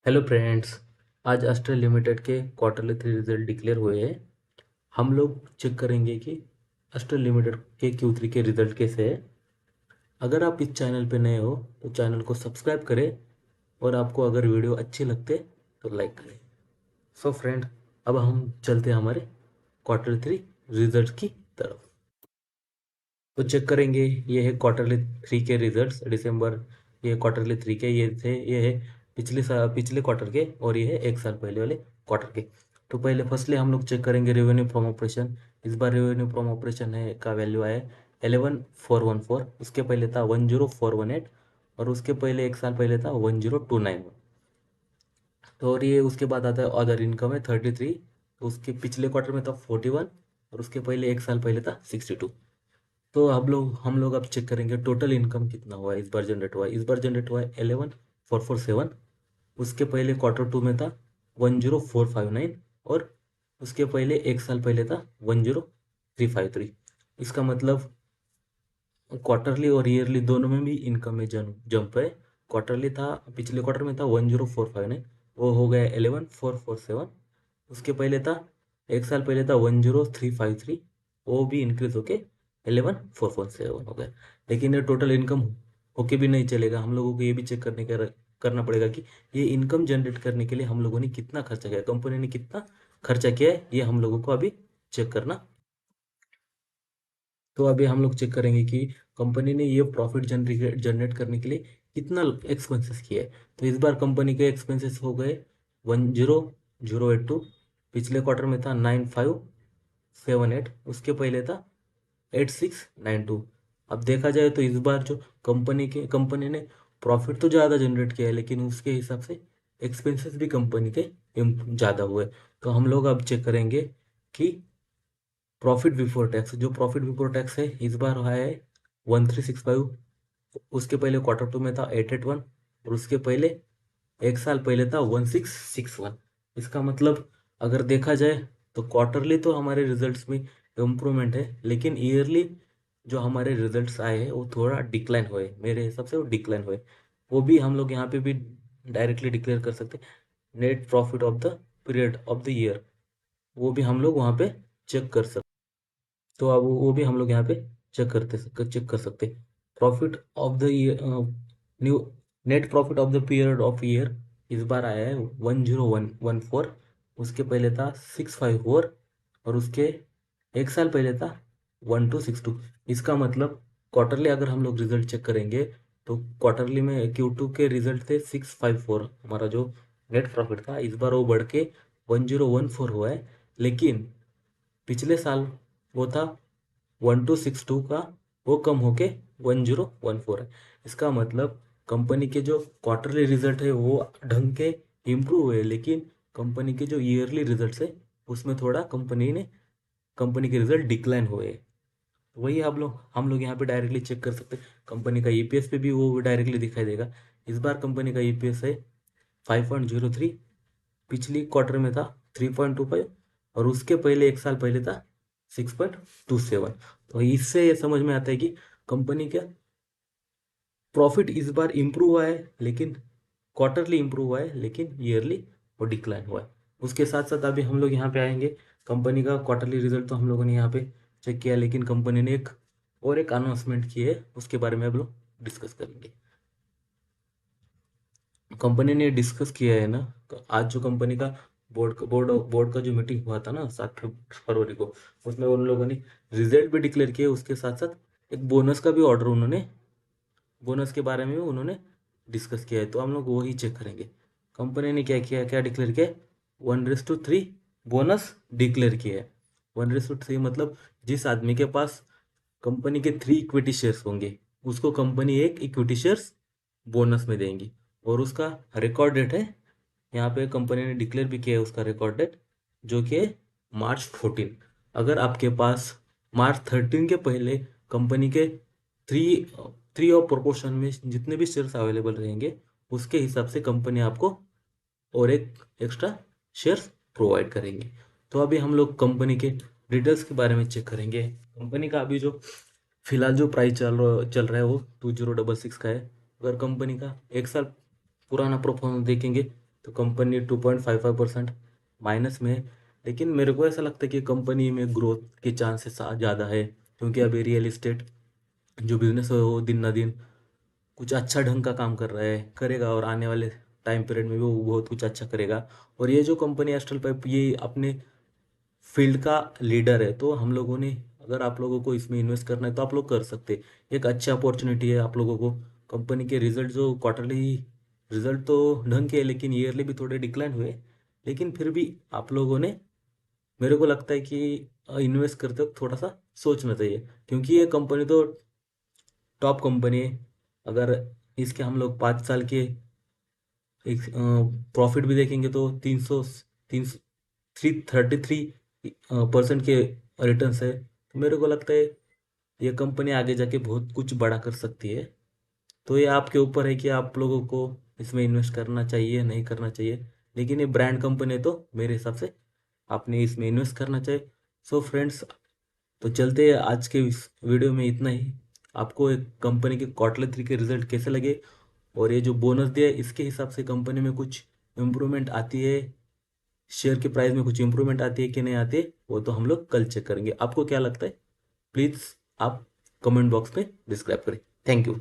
Hello friends. आज astral limited के quarterly 3 result declare हुए हैं। हम लोग चेक करेंगे कि अस्ट्रल लिमिटेड के Q3 के रिजल्ट कैसे हैं। अगर आप इस चैनल पे नए हो तो चैनल को सब्सक्राइब करें और आपको अगर वीडियो अच्छे लगते तो लाइक करें। सो फ्रेंड, अब हम चलते हैं हमारे Q3 रिजल्ट की तरफ। तो चेक करेंगे, ये है Q3 के रिजल्ट्स दिसंबर। ये Q3 के ये थे, ये है पिछले क्वार्टर के, और ये है एक साल पहले वाले क्वार्टर के। तो पहले फर्स्टली हम लोग चेक करेंगे रेवेन्यू फ्रॉम ऑपरेशन। इस बार रेवेन्यू फ्रॉम ऑपरेशन है का वैल्यू आया 11,414। उसके पहले था 10,418, और उसके पहले एक साल पहले था 10,291। तो और ये उसके बाद आता है अदर इनकम है 33। तो उसके पिछले क्वार्टर में था 41, और उसके पहले एक साल पहले था 62। तो हम लोग अब चेक करेंगे टोटल इनकम कितना हुआ है। इस बार जनरेट हुआ है 11,447। उसके पहले Q2 में था 10,459, और उसके पहले एक साल पहले था 10,353। इसका मतलब क्वार्टरली और ईयरली दोनों में भी इनकम में जंप है। क्वार्टरली था, पिछले क्वार्टर में था 10,459, वो हो गया 11,447। उसके पहले था, एक साल पहले था 10,353, वो भी इंक्रीज होके 11,447 हो गया। लेकिन ये टोटल इनकम होके भी नहीं चलेगा, हम लोगों को ये भी चेक करना पड़ेगा कि ये इनकम जनरेट करने के लिए हम लोगों ने कितना खर्चा किया, कंपनी ने कितना खर्चा किया है, ये हम लोगों को अभी चेक करना। तो अभी हम लोग चेक करेंगे कि कंपनी ने ये प्रॉफिट जनरेट करने के लिए कितना एक्सपेंसेस किया है। तो इस बार कंपनी के एक्सपेंसेस हो गए 10,082। पिछले क्वार्टर में था 9,578, उसके पहले था 8,692। अब देखा जाए तो इस बार जो कंपनी ने प्रॉफिट तो ज़्यादा जनरेट किया है, लेकिन उसके हिसाब से एक्सपेंसेस भी कंपनी के ज़्यादा हुए। तो हम लोग अब चेक करेंगे कि प्रॉफिट बिफोर टैक्स, जो प्रॉफिट बिफोर टैक्स है इस बार आया है 1,365। उसके पहले Q2 में था 881, और उसके पहले एक साल पहले था 1,661। इसका मतलब अगर देखा जाए तो क्वार्टरली तो हमारे रिजल्ट्स में इम्प्रूवमेंट है, लेकिन ईयरली जो हमारे रिजल्ट्स आए हैं वो थोड़ा डिक्लाइन हुए, मेरे हिसाब से वो डिक्लाइन हुए। वो भी हम लोग यहाँ पे भी डायरेक्टली डिक्लेयर कर सकते, net profit of the period of the year, वो भी हम लोग वहाँ पे चेक कर सकते। तो अब वो भी हम लोग यहाँ पे चेक कर सकते। Profit of the year, new net profit of the period of year इस बार आया है 1,014। उसके पहले था 654, और उसके एक साल पहले था 1,262। इसका मतलब क्वार्टरली अगर हम लोग रिजल्ट चेक करेंगे तो क्वार्टरली में Q2 के रिजल्ट थे 654, हमारा जो नेट प्रॉफिट था इस बार वो बढ़ के 1,014 हुआ है। लेकिन पिछले साल वो था 1,262 का, वो कम होके 1,014 है। इसका मतलब कंपनी के जो क्वार्टरली रिजल्ट है वो ढंग के इम्प्रूव हुए, लेकिन कंपनी के जो ईयरली रिजल्ट है उसमें थोड़ा कंपनी के रिजल्ट डिक्लाइन हुए। वही हम लोग यहाँ पे डायरेक्टली चेक कर सकते हैं। कंपनी का ईपीएस पे भी वो डायरेक्टली दिखाई देगा। इस बार कंपनी का ईपीएस है 5.03। पिछली क्वार्टर में था 3.25, और उसके पहले एक साल पहले था 6.27। तो इससे ये समझ में आता है कि कंपनी का प्रॉफिट इस बार इम्प्रूव हुआ है, लेकिन क्वार्टरली इम्प्रूव हुआ है, लेकिन ईयरली वो डिक्लाइन हुआ है। उसके साथ साथ अभी हम लोग यहाँ पे आएंगे, कंपनी का क्वार्टरली रिजल्ट तो हम लोगों ने यहाँ पे चेक किया, लेकिन कंपनी ने एक अनाउंसमेंट की है, उसके बारे में हम लोग डिस्कस करेंगे। कंपनी ने डिस्कस किया है ना, आज जो कंपनी का बोर्ड का जो मीटिंग हुआ था ना 7 फरवरी को, उसमें उन लोगों ने रिजल्ट भी डिक्लेयर किए, उसके साथ साथ एक बोनस का भी ऑर्डर उन्होंने, बोनस के बारे में भी उन्होंने डिस्कस किया है। तो हम लोग वही चेक करेंगे कंपनी ने क्या किया, क्या डिक्लेयर किया। 1:3 बोनस डिक्लेयर किया है। 1:3 मतलब जिस आदमी के पास कंपनी के 3 इक्विटी शेयर्स होंगे उसको कंपनी एक इक्विटी शेयर्स बोनस में देंगी, और उसका रिकॉर्ड डेट है, यहाँ पे कंपनी ने डिक्लेयर भी किया है उसका रिकॉर्ड डेट, जो कि है March 14। अगर आपके पास March 13 के पहले कंपनी के थ्री थ्री ऑफ प्रोपोर्शन में जितने भी शेयर्स अवेलेबल रहेंगे उसके हिसाब से कंपनी आपको और एक एक्स्ट्रा शेयर्स प्रोवाइड करेंगे। तो अभी हम लोग कंपनी के डिटेल्स के बारे में चेक करेंगे। कंपनी का अभी जो फिलहाल जो प्राइस चल रहा है वो 2066 का है। अगर कंपनी का एक साल पुराना परफॉर्मेंस देखेंगे तो कंपनी 2.55% माइनस में है। लेकिन मेरे को ऐसा लगता है कि कंपनी में ग्रोथ के चांसेस ज़्यादा है, क्योंकि अभी रियल इस्टेट जो बिजनेस है वो दिन ना दिन कुछ अच्छा ढंग का काम कर रहा है, करेगा, और आने वाले टाइम पीरियड में भी वो बहुत कुछ अच्छा करेगा। और ये जो कंपनी एस्ट्रल पाइप ये अपने फील्ड का लीडर है, तो हम लोगों ने, अगर आप लोगों को इसमें इन्वेस्ट करना है तो आप लोग कर सकते हैं। एक अच्छी अपॉर्चुनिटी है आप लोगों को। कंपनी के रिजल्ट जो क्वार्टरली रिजल्ट तो ढंग के है, लेकिन ईयरली भी थोड़े डिक्लाइन हुए, लेकिन फिर भी आप लोगों ने, मेरे को लगता है कि इन्वेस्ट करते वक्त थोड़ा सा सोचना चाहिए, क्योंकि ये कंपनी तो टॉप कंपनी है। अगर इसके हम लोग 5 साल के एक प्रॉफिट भी देखेंगे तो 333% के रिटर्न्स है। तो मेरे को लगता है ये कंपनी आगे जाके बहुत कुछ बड़ा कर सकती है। तो ये आपके ऊपर है कि आप लोगों को इसमें इन्वेस्ट करना चाहिए नहीं करना चाहिए, लेकिन ये ब्रांड कंपनी है तो मेरे हिसाब से आपने इसमें इन्वेस्ट करना चाहिए। सो फ्रेंड्स, तो चलते हैं, आज के इस वीडियो में इतना ही। आपको एक कंपनी के क्वार्टर 3 के रिजल्ट कैसे लगे, और ये जो बोनस दिया है इसके हिसाब से कंपनी में कुछ इम्प्रूवमेंट आती है, शेयर के प्राइस में कुछ इम्प्रूवमेंट आती है कि नहीं आती है, वो तो हम लोग कल चेक करेंगे। आपको क्या लगता है, प्लीज़ आप कमेंट बॉक्स में डिस्क्राइब करें। Thank you.